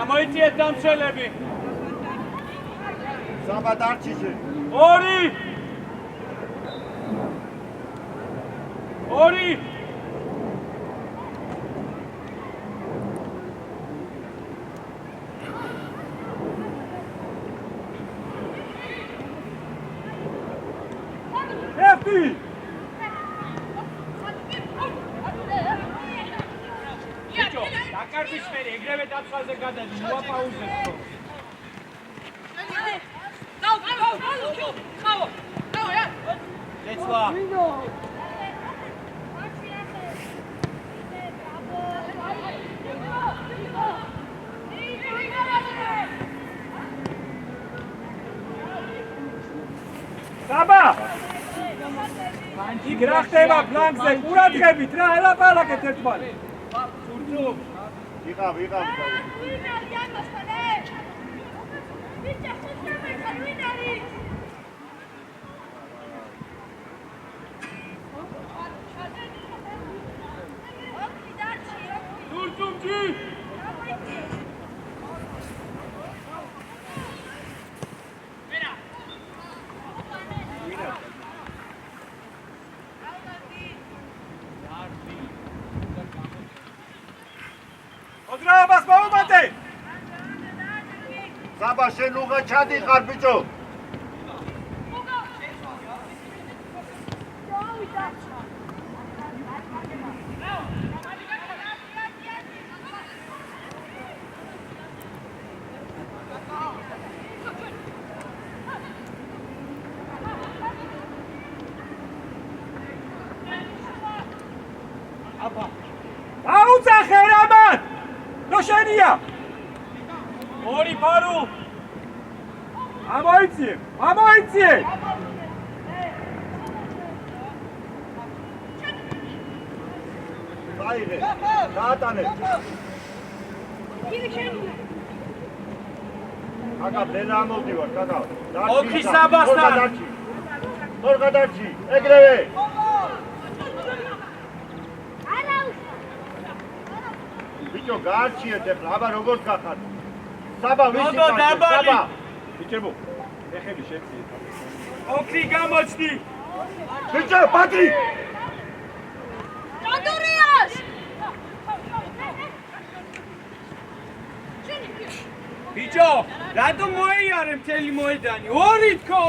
ამოიწიეთ დამცველები. საბა დარჩიში. ორი. ერთი. დაკარგვის მერე ეგრევე დაცვაზე გადადი, მოაპაუზებო. ეცვა. საბა. იქ რა ხდება ფლანგზე? ყურადღებით რა ელაპარაკეთ ერთმანეთს. თურთუ. ვიღავ. ოდრაობას მოუმატე. საბა შენ უღა ჩადიყარ ბიჭო. აუძახე რამან! ნო შენია! ორი ფარო! ამოიწიე! აიღე, დაატანე. აკა ბენა ამოდივარ, კაკა. ოქი საბასთან. თორ გადარჩი, ეგრევე. ბიჭო, გაარჩიეთ ახლა, აბა როგორ გახარ? საბა ვისი საბა. ბიჭებო, ეხები შეციეთ. ოქი გამოჩდი. ბიჭო, პატრი! ჭადურიას! ბიჭო, რატომ მოიარე მთელი მოედანი? ორი თქო!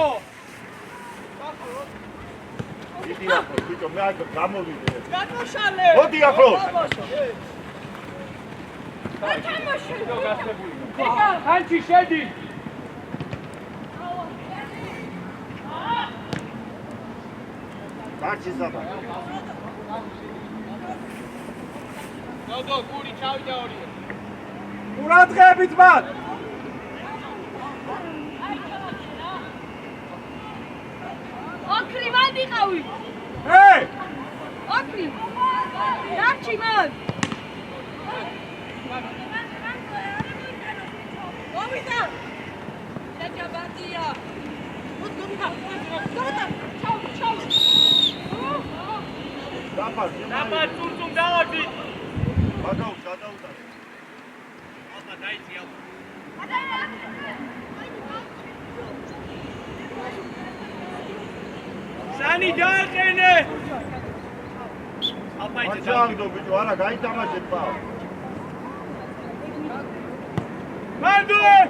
იდი ახლა, ბიჭო, მე აქ გამოვიდე. გათმოშალე! მოდი ახლა. ანჩი შედი. დარჩი საბა. ნოდო გური ჩავიდა ორი. ყურადღებით მათ. ოქრი მან ვიყავი. ოქრი. დარჩი მან. მოვიდა. შეჯაბადია. უთგუდა. ჩაუ. დაბა თურთუმ დავადი. გადაუტა. აბა დაიწია. Sani daaqene. Alpayte Açağımda biço, ara gaitamaşet bağ. Mandule!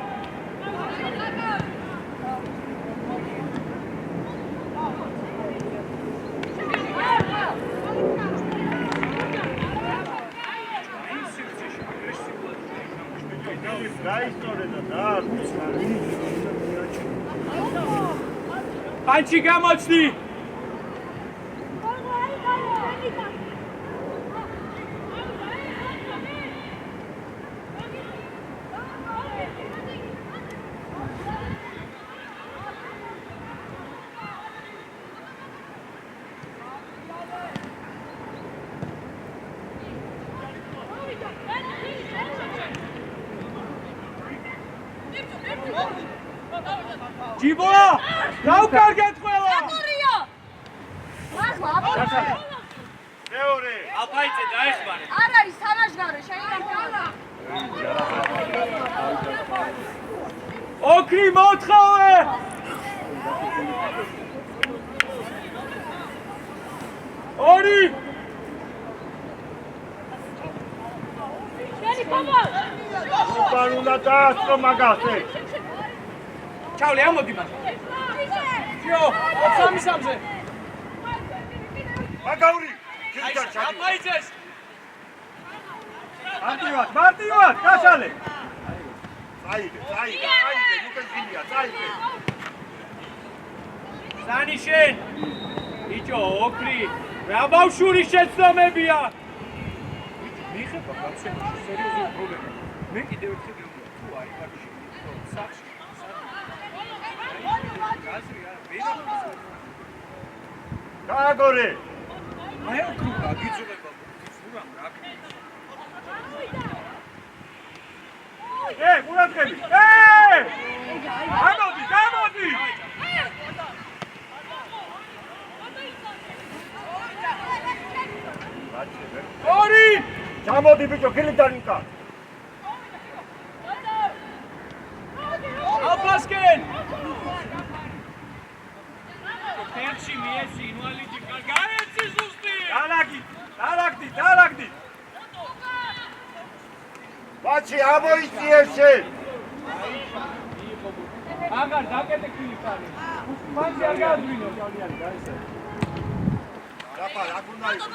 Panchi გამოჩნდი. ჯიბო! დავკარგეთ ყველა! ატურიო! მართლა აპორტა! მეორე! ალფაიცე დაეხმარე. არ არის სანაშგარე, შეიძლება. ოქრი მოთხავე! ორი! შენი კომბო! უკან უნდა დაასწრო მაგასე. ჩავლე ამოდი მას. ჯო, 3-3-ზე. მაგაური! გიგარ ჩადი. ალფაიცეს! მარტივად, გაშალე. წაიგე, უკან გინია, წაიგე. სანი შენ! ბიჭო, ოქრი! რა ბავშვური შეცდომებია! მიხება გავშენო სერიოზული პრობლემა. მე კიდევ ერთხელ გეუბნები, თუ არის ბავშვი, სახში, გაზრი არა, ვეღარ გააგორე. აი ოქრუა, გიძულება, ფურამ რა ქნა. ყურადღები. გამოდი! ორი! ჩამოდი ბიჭო, ხილიდან უკან. აბასკენ! ფერში მიესი ინვალიდი გაეცი ზუსტი! დარაგდი. ბაჩი, ამოიწიე შენ. აგარ დაკეთე ქილიფარი. ფანჯი არ გააძვინო. რაფა, რა გუნდა იყო?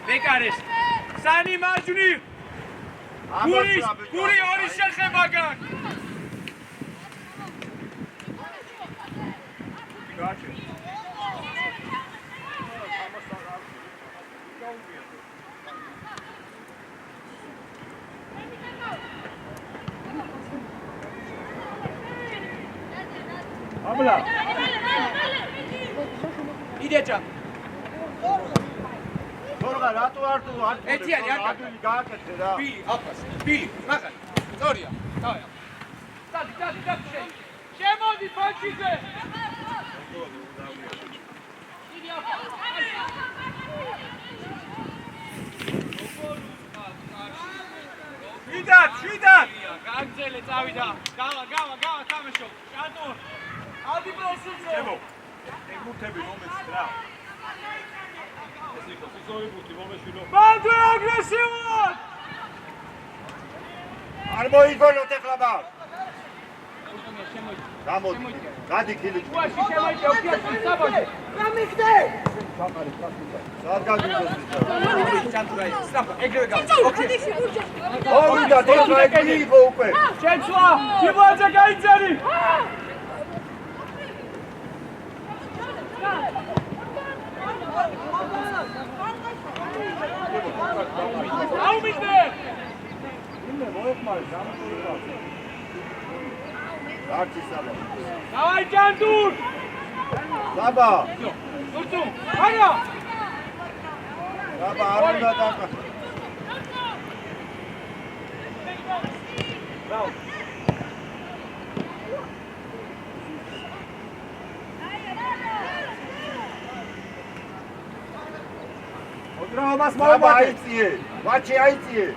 ბეკარეს. სანი მარჯვნი. გური ორი შეხება გაქვს. აბლა. იდეჭა. თორღა რატო არ თუ არ ეთიანი არ გააკეთე რა. ბილი, აფას. ბილი, მაგარი. სწორია. დავაი. დადი შენ. შემოდი ფანჩიზე. დიდი აფა. შვიდად. გაგძელე წავიდა. გავა თამაშო. შატურ. ადი პრესიზე. ეგურთები მომეც რა. ეს იყო სიზოებუთი მომეშვილო. ბანდე აგრესიულად. არ მოიგონოთ ეხლა ბავშვ. გამოდი. გადი ქილი. უაში შემოიჭე ოქიასი საბოჭე. გამიგდე! სად გაგიგოს ის? ჩანტურაი. სწრაფა, ეგრევე გავა. ოქი. ოვიდა ეხლა ეგრე იყო უკვე. შეცვლა. ჯიბოაძე გაიწერი. აუმიდე. ინე მოეხმარე გამოსულიყავ. არჩი საბა. დავაი ჯანდურ. საბა. ურწუ. არა. საბა არ უნდა დაკა. ბრავ. ოდრაობას მოაბაიციე. ვაჩი აიციე.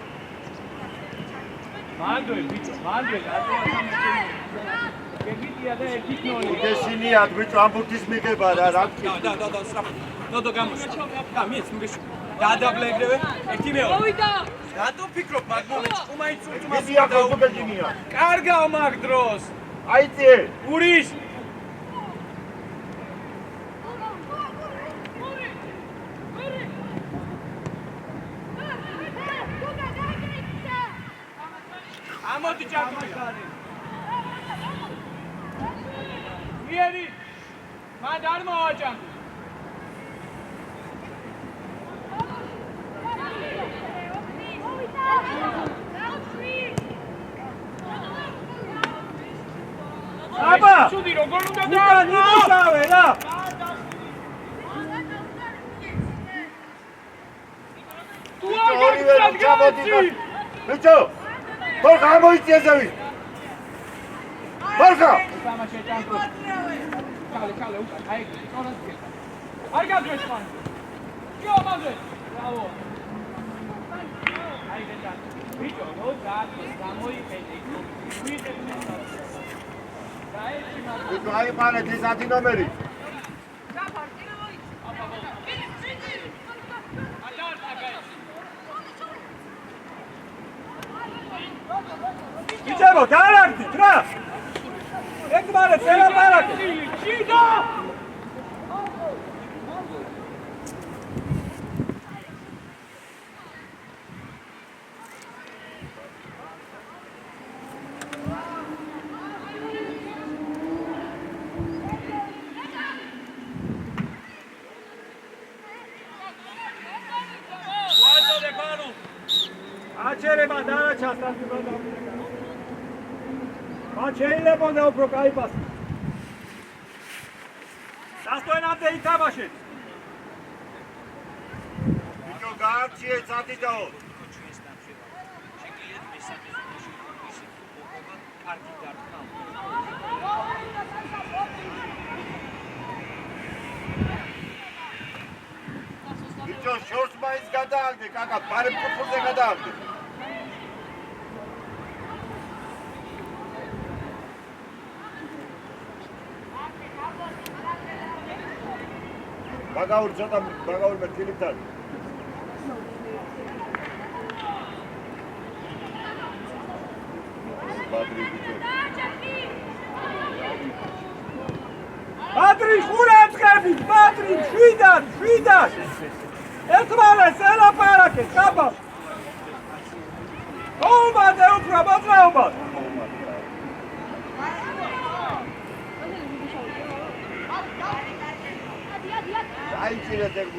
მანდვე ბიჭო, მანდვე, რატო არ გამიჩენია? გეგით აკაკია და ერთი ნოლი. უდესინია ბიჭო ამბურთის მიღება რა და სწრაფად. ნოდო გამოშ. და მიეც მიგეშ. დაადაბლებდე ერთი მეორე. მოვიდა. რატო ფიქრობ მაგ მომენტში უმაინც უწმას მიდია გოგოგეჯინია კარგაო მაგ დროს. აიწე ურის ამოდი ჭარბია. მიერი. მან არ მოაჭამდი. აბა ცუდი როგორ უნდა ნიდიშავე რა თუ არ გაგწავდი. ბიჭო თორ გამოიწია ზევი თორხა თამაშე ჭამპო. ჩალე უკან აი კონას გე. არ გაძვეს ხან. ჯო მაგე. ბრავო. აი გეჭა. ბიჭო რო გამოიხედე. ვიღებნე. ბიჭო აი პარეთ ეს 10 ნომერი ბიჭებო დაარაგდით რა ეკმარეთ ელაპარაკეთ ჩიდა აჩერება დარაჩას დასწრება შეიძლება და უფრო კაი პასი დასტოენამდე ითამაშეთ ბიჭო გაარჩიეთ 10 დაო ბიჭო შორს მაინც გადააგდე კაკა ბარემ ფუფურზე გადააგდე ბაგაური ცოტა ბაგაური მე ფილიპთან ბადრი ბიჭო ბადრი ხურაცხები ბადრი შვიდად ეთმალეს ელაპარაკეთ კაბა ომადე უფრო მოძრაობა აიჭირეთ ეგ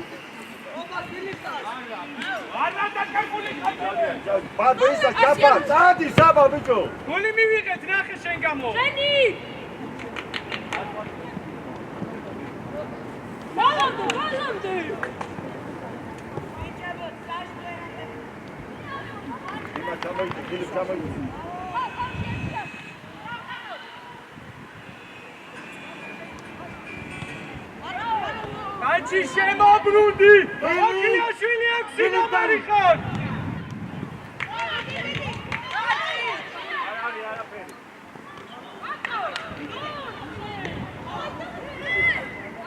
არა დაკარგული ხარ. ბადრისა ჩაპა წადი საბა ბიჭო გოლი მივიღეთ ნახე შენ გამო. შენი. ბალანტე. იმა ჩამოიჭი ფილიპ ჩამოიჭი კაცი შემოbrunდი. ოკლიაშვილი 6 ნომერი ხარ.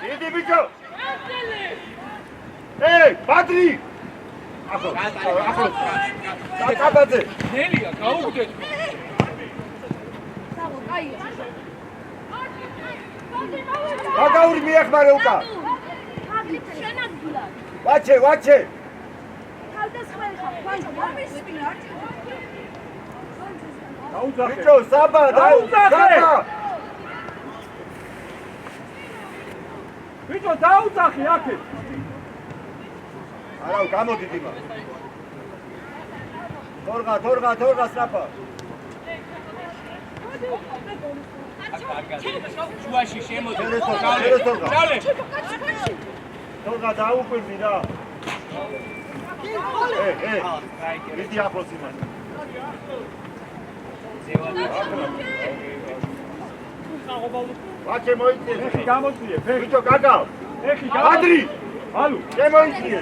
დიდი ბიჭო ეი ბადრი ახო კაკაბაძე ნელია გაუგდეთ. საღო, კაია. ბაგაური მიეხმარე უკან ვაჩე ბიჭო საბა დაუძახე ბიჭო დაუძახე აქეთ არა გამოდით იმა თორღა სრაფა შუაში შემოდი. ჩალე თორღა დაუკვირდი რა მიდი ახლოს იმას ვაჩე მოიწიე ეხი გამოწიე ბიჭო გაგავ ეხი ბადრი ალუ შემოიწიე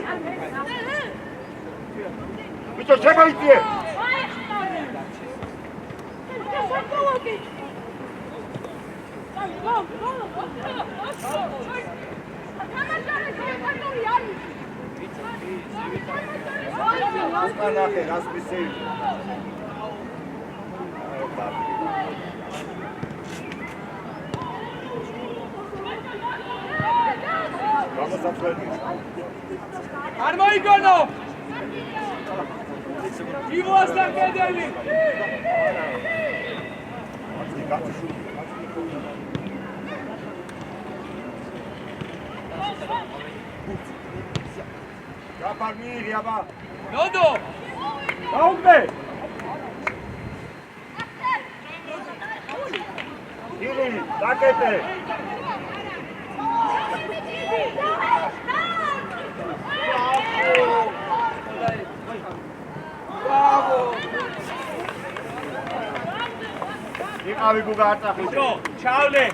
ბიჭო შემოიწიე Anche Rasmussen. Vamos a frente. Armoigono! Ivostan kedeli! Capalmiri, aba. Dodo! Augme! Iri, rakete! Bravo! იყავი გუგა აწახი. ჯო, ჩავლე!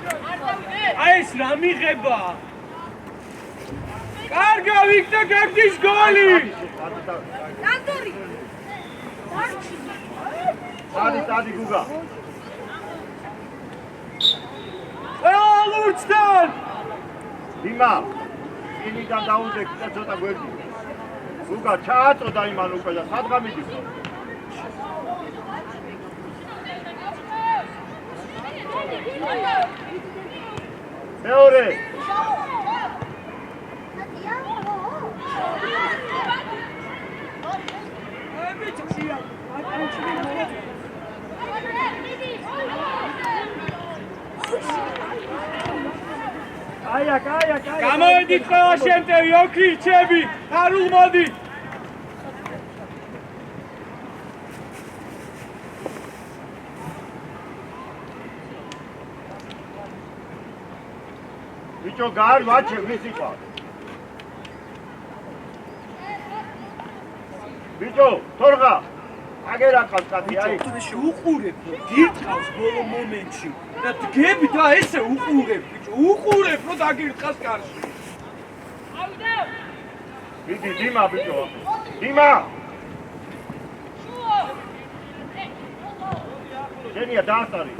აი ეს რა მიღება? კარგა ვიქნა გაგდის გოლი! ნანდური! სადი გუგა. ლურჯთან! დიმა, ინიდან დაუნდე კიდე ცოტა გვერდი. გუგა ჩააწოდა იმან უკვე და სად გამიდის? მეორე. Aia. გამოვედით ყველა შემტევი, ოქი რჩები, არულ მოდი! ბიჭო, გარ ვაჩე, ვისი ყვა? ბიჭო, თორღა. აგერა ყავს კაცი, აი. თუმცა უყურებ, გირტყავს ბოლო მომენტში და დგები და ესე უყურებ, ბიჭო, უყურებ, რომ დაგირტყას კარში. მიდი, დიმა, ბიჭო. დიმა! შენია დაასტარი.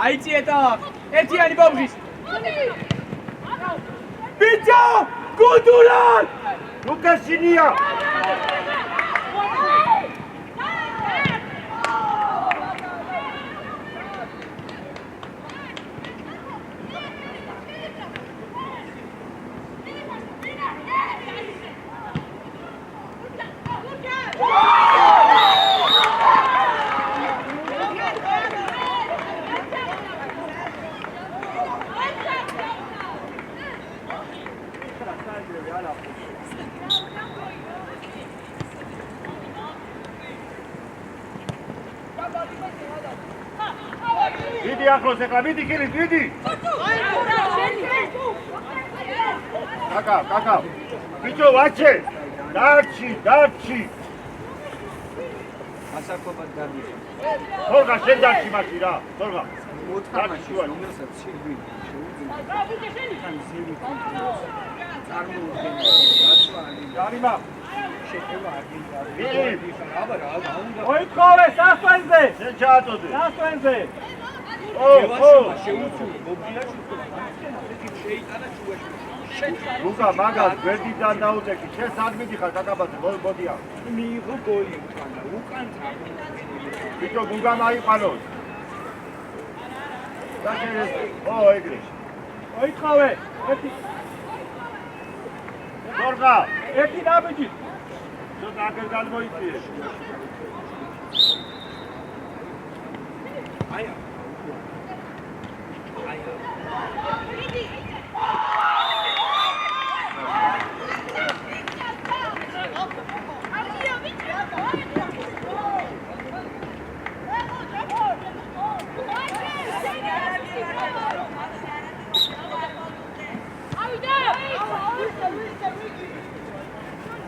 აიწიე და ერთიანი ბობღის. ბიჭო, გუდულად! ლუკაშინია! Vidi ახლოს ეხლა, მიდი კირის, მიდი! კაკა. ბიჭო, ვაჩე! დარჩი! ასაკობად გადიხარ. თორღა, შენ დარჩი მაშინ რა, თორღა. მოთხარაში რომელსაც ციგვი დარიმა! შეხება აგინდა. მიდი! აბა რა უნდა. Მოითხოვე სასვენზე! შენ ჩააწოდე! სასვენზე! ო! შეუცული, მობილაში თუ ასეთი შეიტანა შუაში. გუგა, მაგას გვერდიდან დაუდეკი, შენ სად მიდიხარ კაკაბაძე, მოდია. მიიღო გოლი უკან ბიჭო, გუგა მაიყვანოს. და შენ ეგრე. მოითხოვე! თორღა! ერთი დაბიჯით! ცოტა აგერ გადმოიწიე. აია.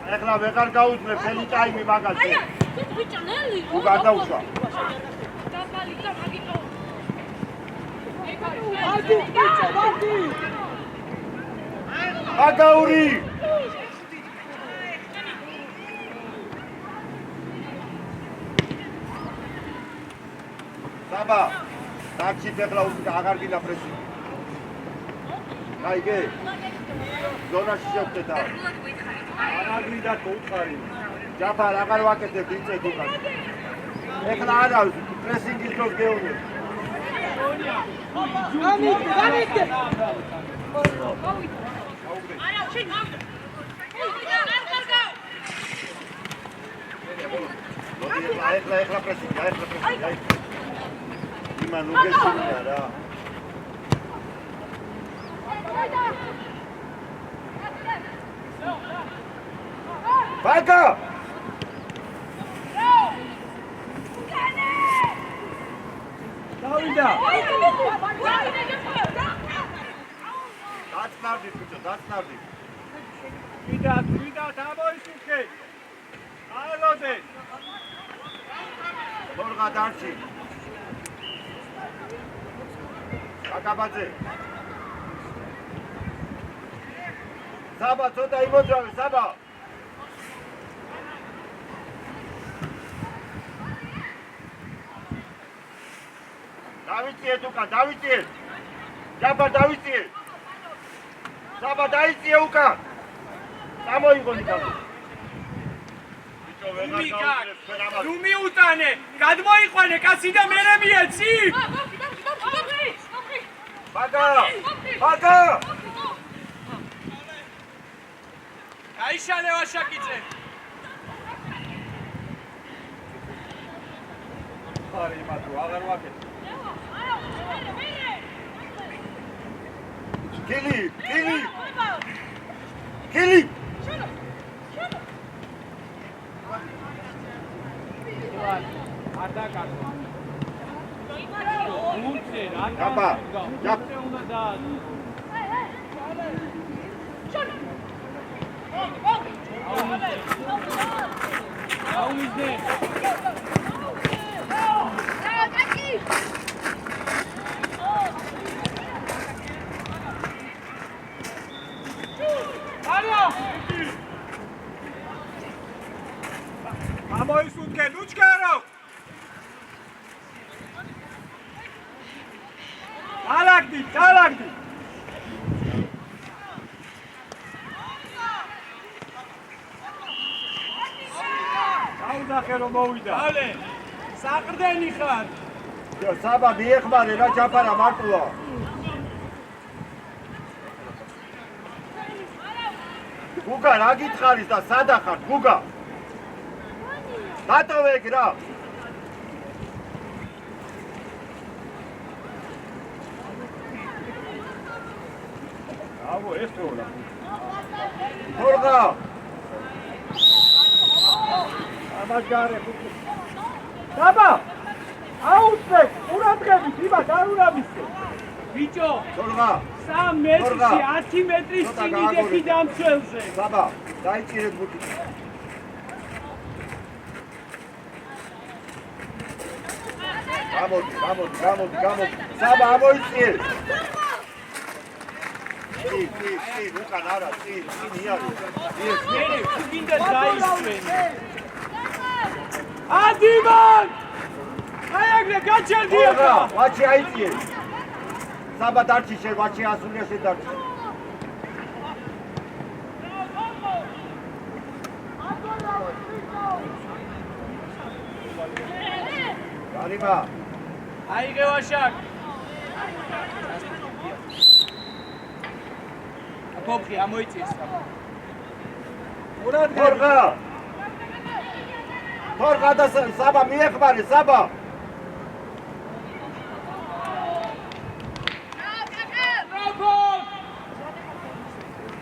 ეხლა ვეღარ გაუძმე ფელი ტაიმი მაგაზე. თუ გადაუშვა. აგაური! საბა! დაგჭით ეხლა აღარ გინდა პრესინგი. გაიგე? ზონაში შევხვდეთ ახლა. აღარ მინდა გოუთხარი. ჯაფარ აღარ ვაკეთებ იწევ უკან. ეხლა არა პრესინგის დროს გეუნე. გამიგე. ეხლა პრესინგი. იმან უგეშინია რა. ბაკა! დავიდა. დაწნავდი ბიჭო, დაწნავდი. ვიდა დამოისუქე. ალოდე. თორღა დარჩი. აკაბაძე. საბა ცოტა იმოძრავე, საბა. დავიწიეთ უკან, დავიწიეთ. ჯაფარ დავიწიეთ. საბა დაიწიე უკან. წამოიღონი კაცო. ბიჭო ვეღარ გავუძლებს ჩვენ ამას. ნუ მიუტანე, გადმოიყვანე კაცი და მერე მიეცი. ბაკა! ბაკა! გაიშალე ვაშაკიძე. ხარი იმათო აღარ ვაკეთებ. კილი! კილი! არ დაკარგო. უცე რა ჯაფა! უცე უნდა დაადო. აუმიზდე. ამოისუნთქე, ლუჩკარო. ალაგდი. დაუდახე რომ მოვიდა. ალე, საყრდენი ხარ. საბა მიეხმარე რა ჯაფარა მარტოა. გუგა რა გითხარის და სადა ხარ გუგა? დატოვე ეგ რა. ავო ეს როლა. თორღა. ამაგარე ხუთი. დაბა! აუცე, ყურადღებით, იბა გარუნამისე. ბიჭო, თორღა. 3 მეტრში 10 მეტრის წინიდეთი დამცველზე. საბა, დაიჭირეთ ბუთი. გამოდი. საბა ამოიწიე. კი, უკან არა, წინი არის. მერე გინდა დაისვენე. ადიმან! აი აგრე გაჩერდი ახლა. ვაჩი აიწიე. საბა დარჩი შენ ვაჩი ასულია შენ დარჩი. გარიმა. აიღე ვაშაკ. აფოფხი ამოიწეს. თორღა და საბა მიეხმარე, საბა.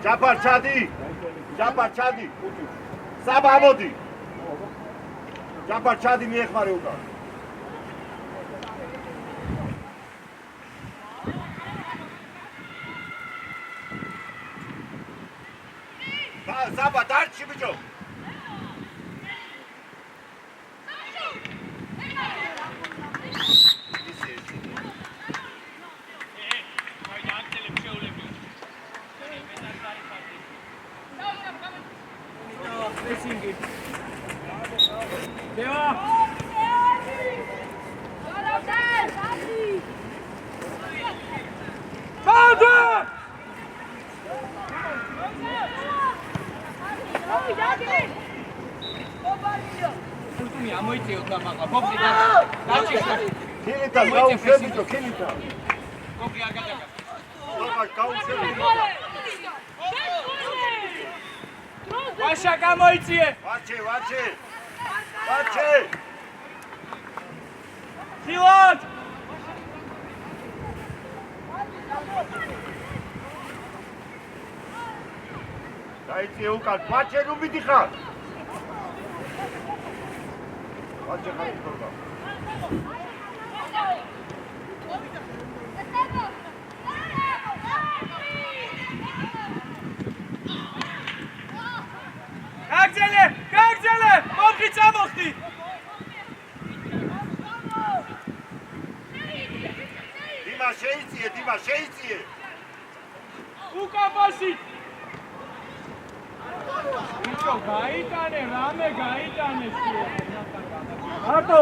ჯაფარ ჩადი. საბა ამოდი. ჯაფარ ჩადი მიეხმარე უკან. საბა დარჩი ბიჭო. პრესინგი. დევა. გოგრი დაჭიშა. ქილიტა გაუშვებიო, ქილიტა. გოგრი არ გადაგა. აღარ გაუშვებიო. ვაშა გამოიწიე. ვაჩე. ხილად. დაიწიე უკან, ვაჩე ნუ მიდიხარ. ვაჩე ხარ თორდა. გაგზელე, მომხი წამოხდი. დიმა შეიწიე. უკაბაში. ბიჭო, გაიტანე, რამე გაიტანე შე. მარტო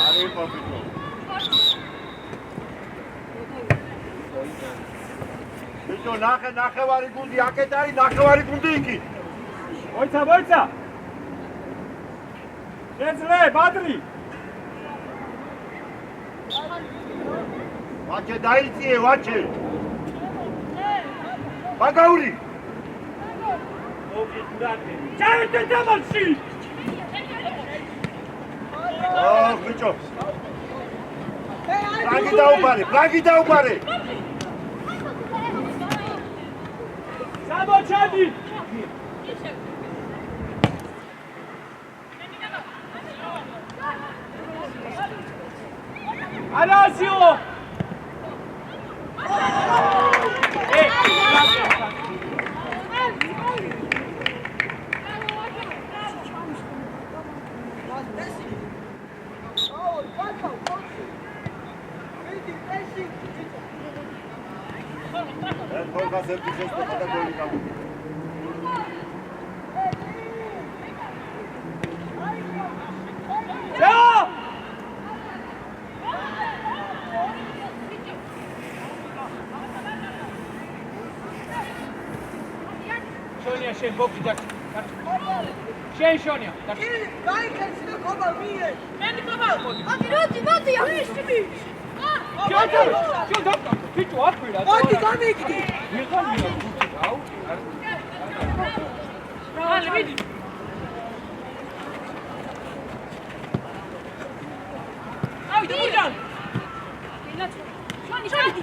არ იყო ბიჭო. ბიჭო, ნახევარი გუნდი აქეთ არის, ნახევარი გუნდი იქით. მოიცა შეძლე ბადრი ვაჩე დაიწიე, ვაჩე. ბაგაური. ჩაერთე თამაში. ბიჭო. პრაგი დაუბარე. საბოჩადი. არასიო. შონია შენ ბოქი და შენ შონია გაიქეცი და ხობა მიე. მენი ხობა. მოდი, აღიშტები. შენ ბიჭო აფრირა. მოდი გამიგდი. ვიღან აუ. რალი მიდი. აი დუჯან. შონი.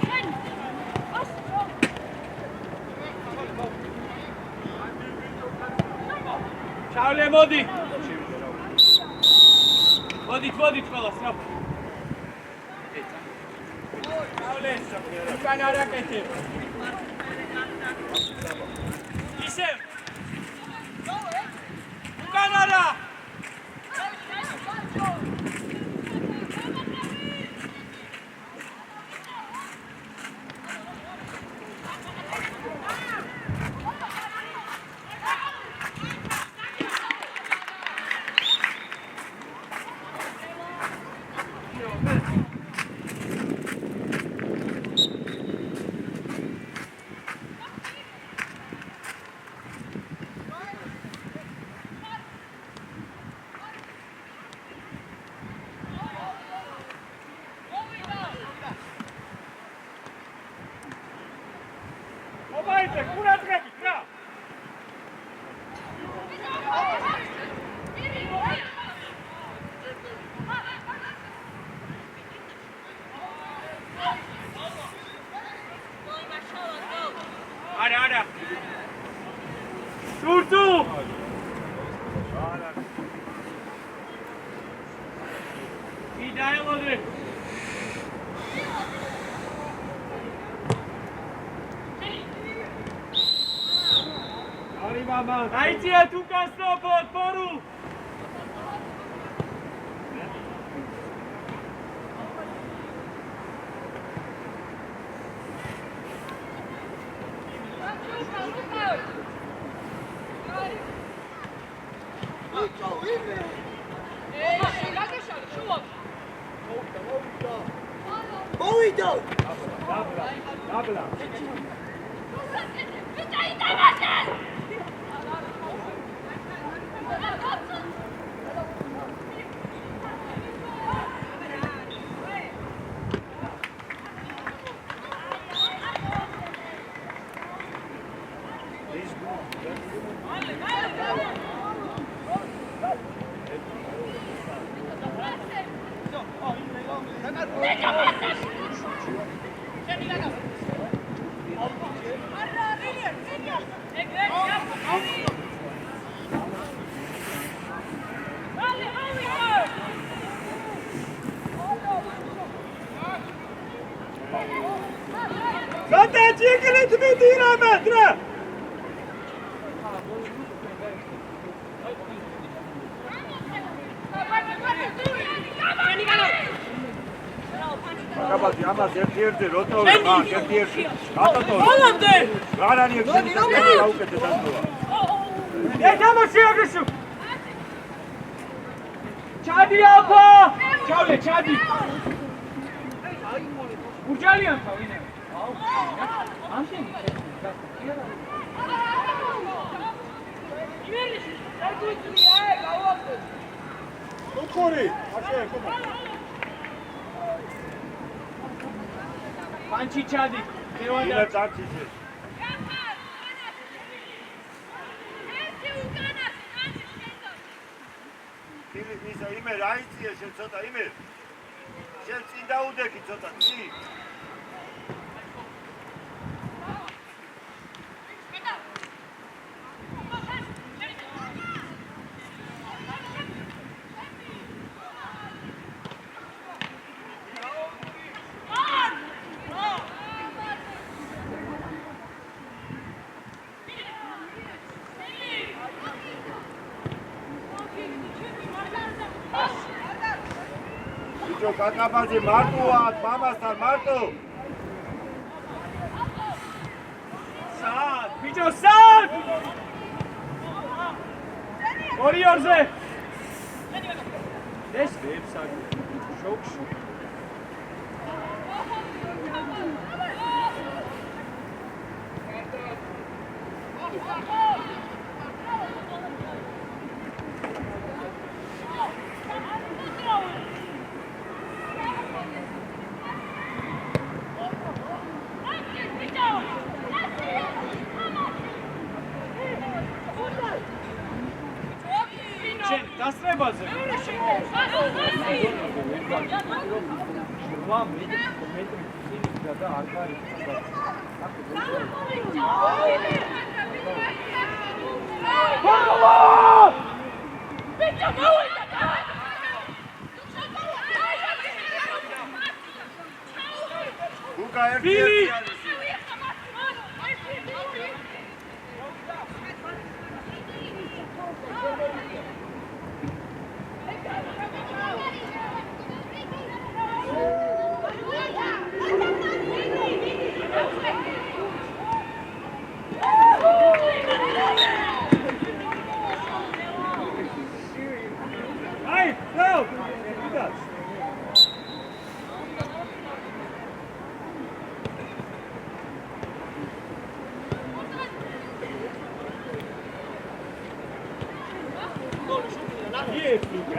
ჩავლე მოდი. მოდით ყველას რა. ჩავლე. უკან არაკეთე. ისევ. უკან არა. ობაიტე, კურატრები, რა. არა. სურტუ. იდაელოდე. აიწიეთ უკან სტოპოთ, ბორუ! მოვიდა! დაბლა. აკაბაზი ამას ერთ-ერთი როტოვი მაგ ერთ-ერთი აკატო ბოლომდე რა არის ეს გაუკეთე დანდოა ეთამოში აგრესო ჩადი აფა ჩავლე ჩადი უჯალიან თავინე ამში უქური ასე ხომა პანჩი ჩადი ილა წარჩიში ისა იმე რა იცია შენ ცოტა იმე შენ წინ დაუდექი ცოტა წინ კაკაბაზი მარტოა მამასთან მარტო სად ბიჭო სად ორიორზე ეს ვებსაგი შოქში დასწრებაზე და არ არის უკა ერთი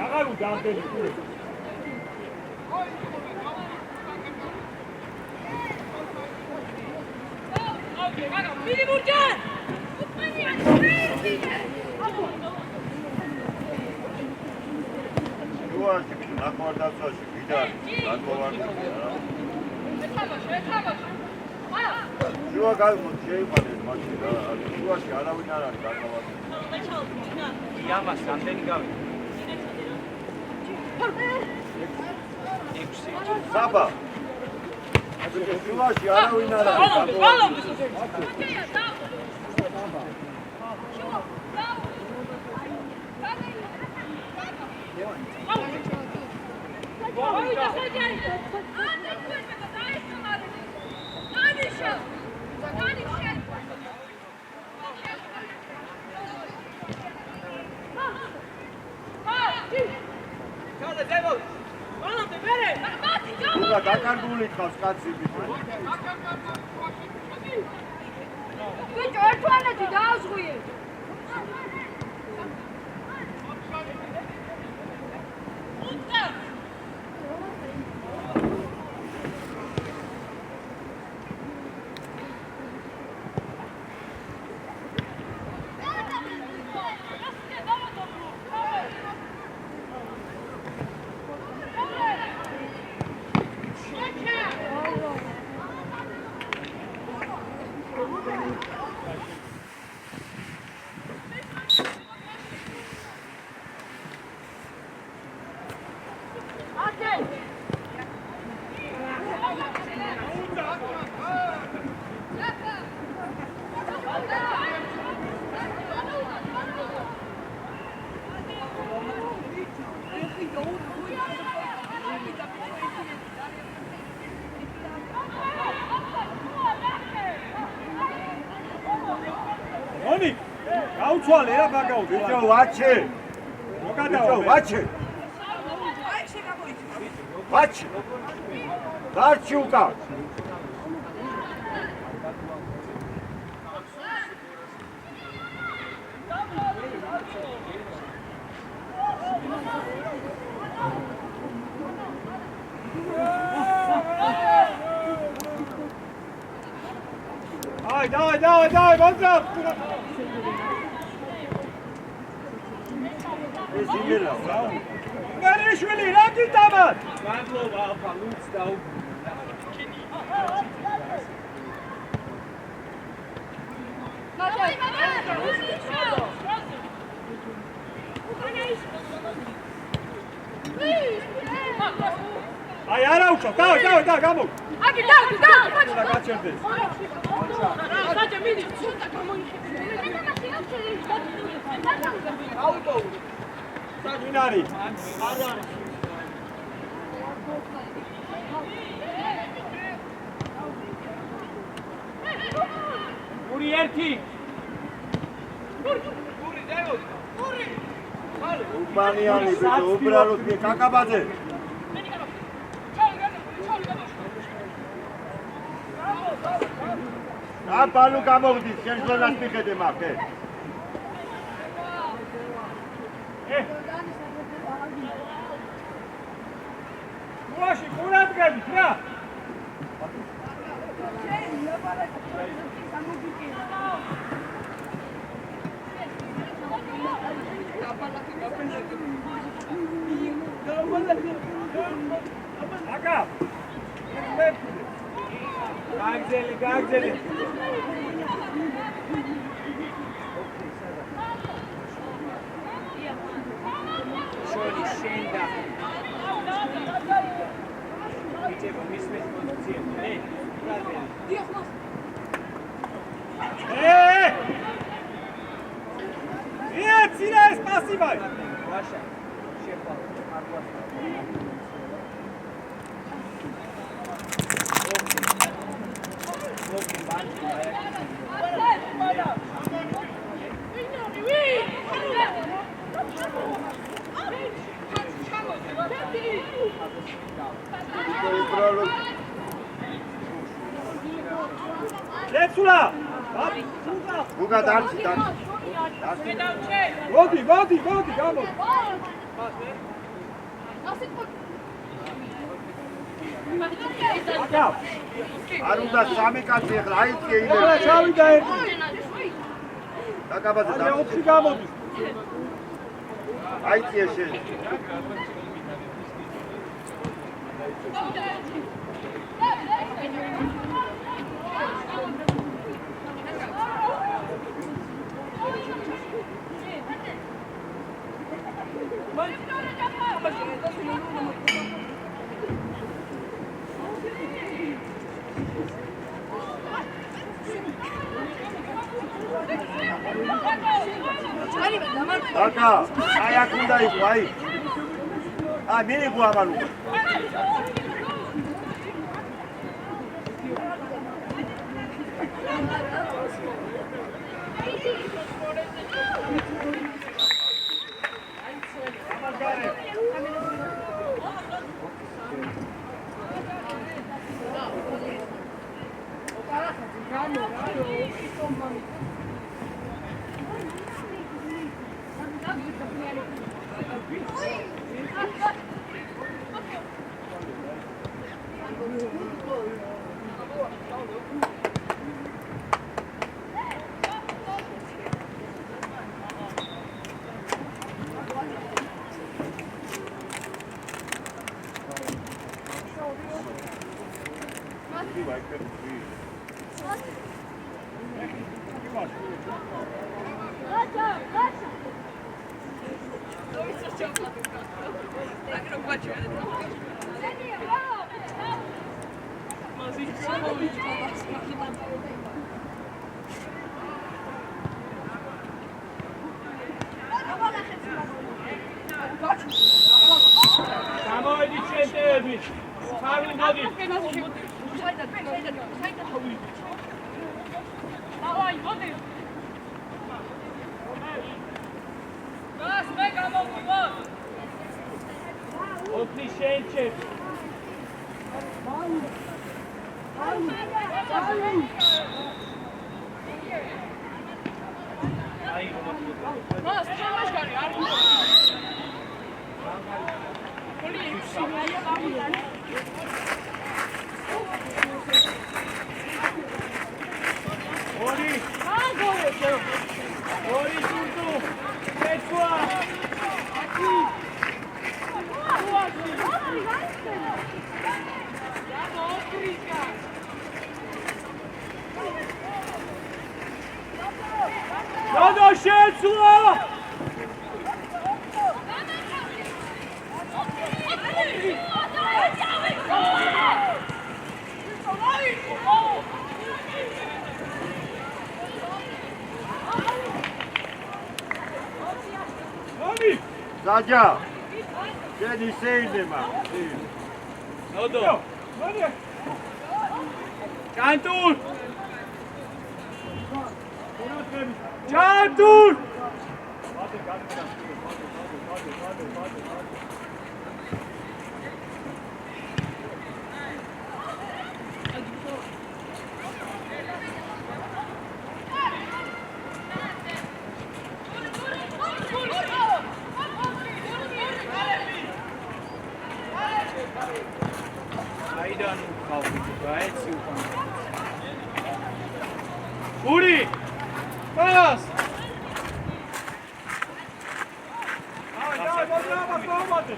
აღარ უდამდელი თუ Biliburdjan! შუაში ნაკვარდაცვაში ვიდარ ნაკვარდაცვაში შუა გაიგოთ შეიყვანეს მაშინ რა შუაში არავინ არ არის ნაკვარდაცვაში იამას რამდენი გავიდა საბა შუაში არავინ არ არის გაკარგული ხავს კაცი ბიჭო ბიჭო, ერთმანეთი დააზღვიე. Oni, გაუცვალე რა მაგაუდი. ბიჭო, ვაჩი. მოგადავა. ვაჩი. ვაჩი. ვაჩი უკან. Давай, бонзап! ეს იმელა. გარეშვილი, რა გიტამად? მადლობა, აბა, ლუც და აი, არა უჩო, დავა, გამო. აგი, დავა. და გაჩერდეს. საჭე მიდი, ცოტა გამოიხეთე. აუტო. ვინ არის? გური ერთი. გური დაიო. გური. უბანიანი ბიჭო, უბრალოდ მე კაკაბაძე. აბალუ გამოვდის, შენ ზონას მიხედე მაგე. გუაში ყურადღებით რა. აკა. გაგზელი. შორი შენდა. იჭება მისმეს პოზიცია. Ціна спасибо. Ваша. Шефа. Lecula! Buga darci. Vodi, gamo! არ უნდა სამი კაცი ახლა აიწია იმელა. ჩავიდა ერთი. დაკაბაზე და 4 გამოდის. აიწია შენ. Აკა, აი აქ უნდა იყო, აი. მიიღო ამან უკვე. ვიყივა ეკები. გამოვედი ჩემტეები. ხარი მოდი. დავაი, მოდი. გას მე გამოვიდო. ოფლი შეიჩე. აი მას შემაშკარი არ უნდა. პოლიცია გამოდან. ორი აგორე. ორი სურდუ. ეცვა. დადო შეცვა. საჯა შენი შეიძლება ნოდო ჩანტურ ჩანტურ აიდან ხალხი გაეცი უკან ური პას აი მოძრაობა კომოდე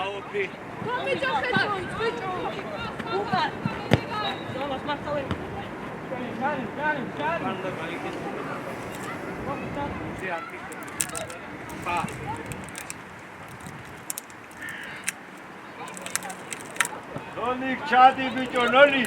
აუპი ნოლი ჩადი ბიჭო ნოლი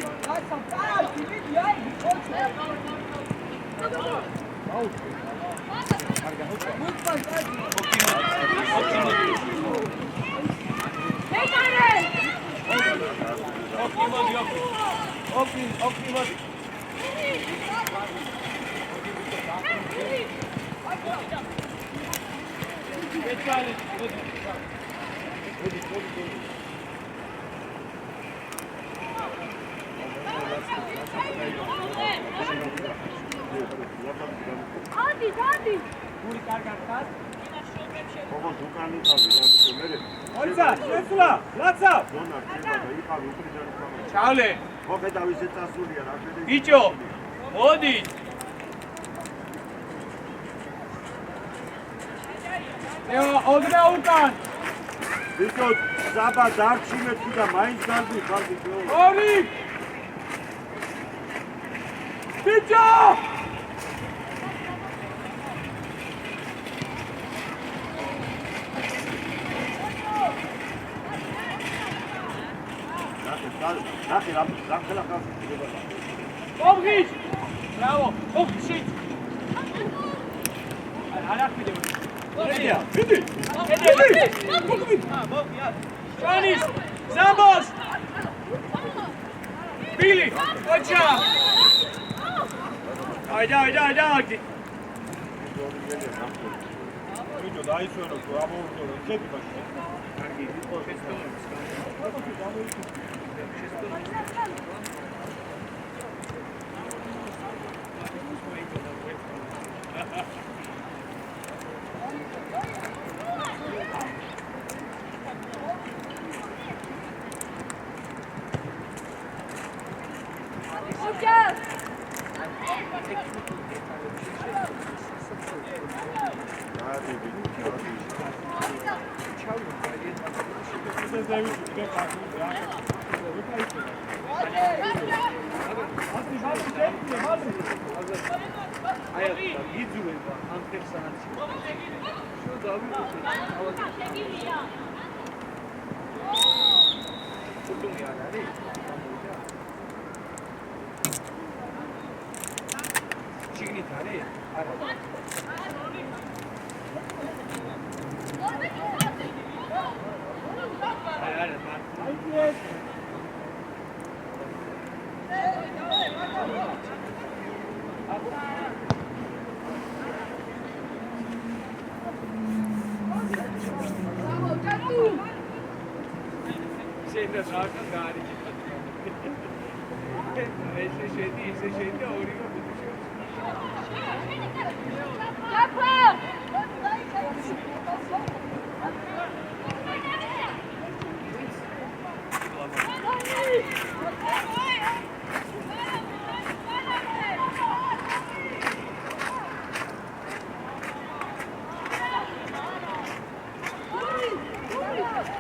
ადი ური კარგად ოღონდ უკანი წავი რა ბიჭო მე ოცა შეცვლა ლაცა ზონა შეიძლება იყავი უკრიდან უკან ჩავლე მოხედავ ისე წასულია რა შედეგი ბიჭო მოდი ოდნა უკან ბიჭო საბა დარჩუნეთ და მაინც გარდი ხარ ბიჭო ორი ბიჭო ნახე რა ხელა ხარ შეიძლება ოფის ბრავო ოფში არა ხიდე მოდია ვიდი ვიდი ჩანის ზამბოს ბილი ოჩა აიდა ბიჭო დაიცვენო თუ ამოვუწევო ჩები ბაში კარგი იყო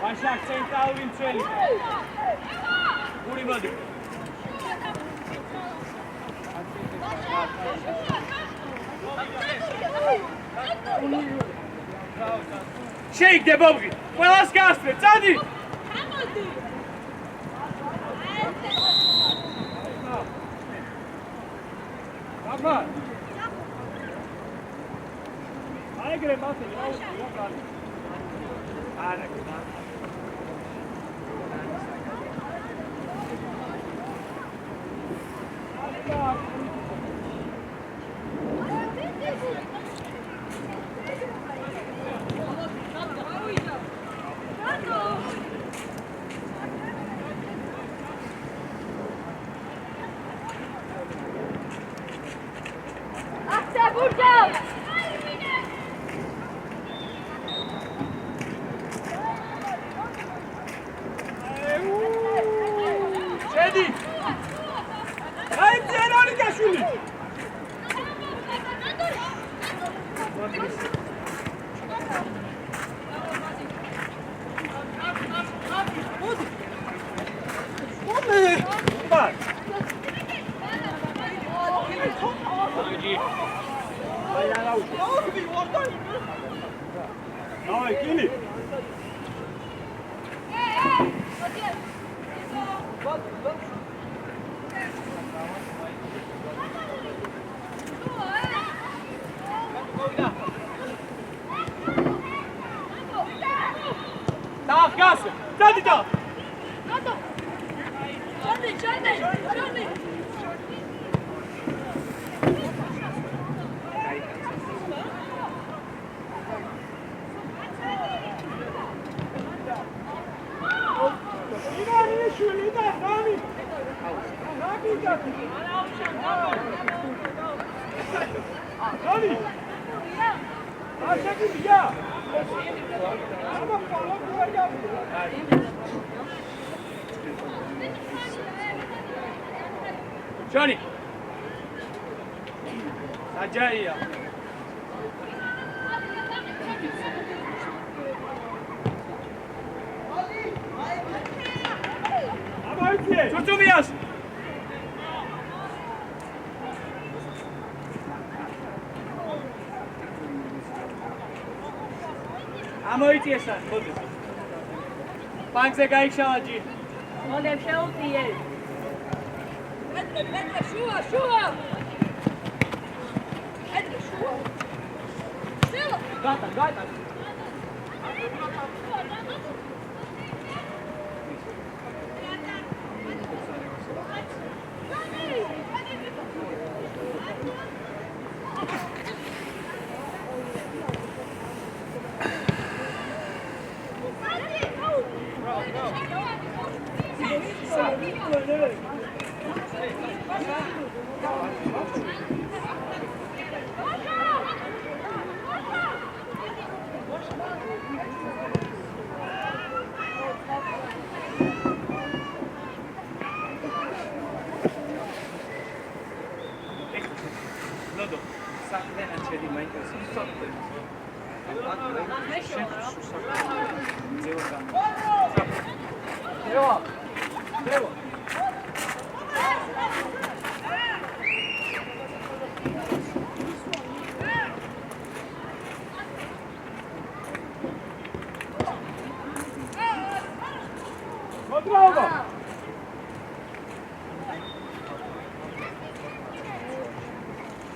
Başak central Vincelli. Vurmadı. Shake the Bobby. Well, Gasper, Tadi. Come on. I agree, Martin. Johnny. Sajaya. Tutumias. Amoitiesa. Pangse gaikshalaji. Modem sheutiye. Petre, shua, shua. Petre, shua. Sila. Gata. მოძრაობა.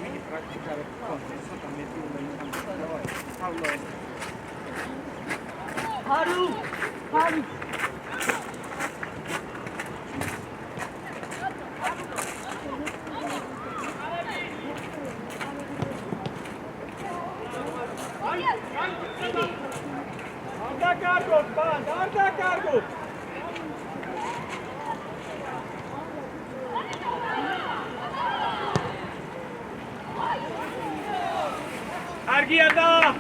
მინი პრაქტიკა კონტექსტი ცოტა მეტი უნდა იქნება. დავაი. თავლა. Hari. Arda kargot, band, arda kargot. Argia da.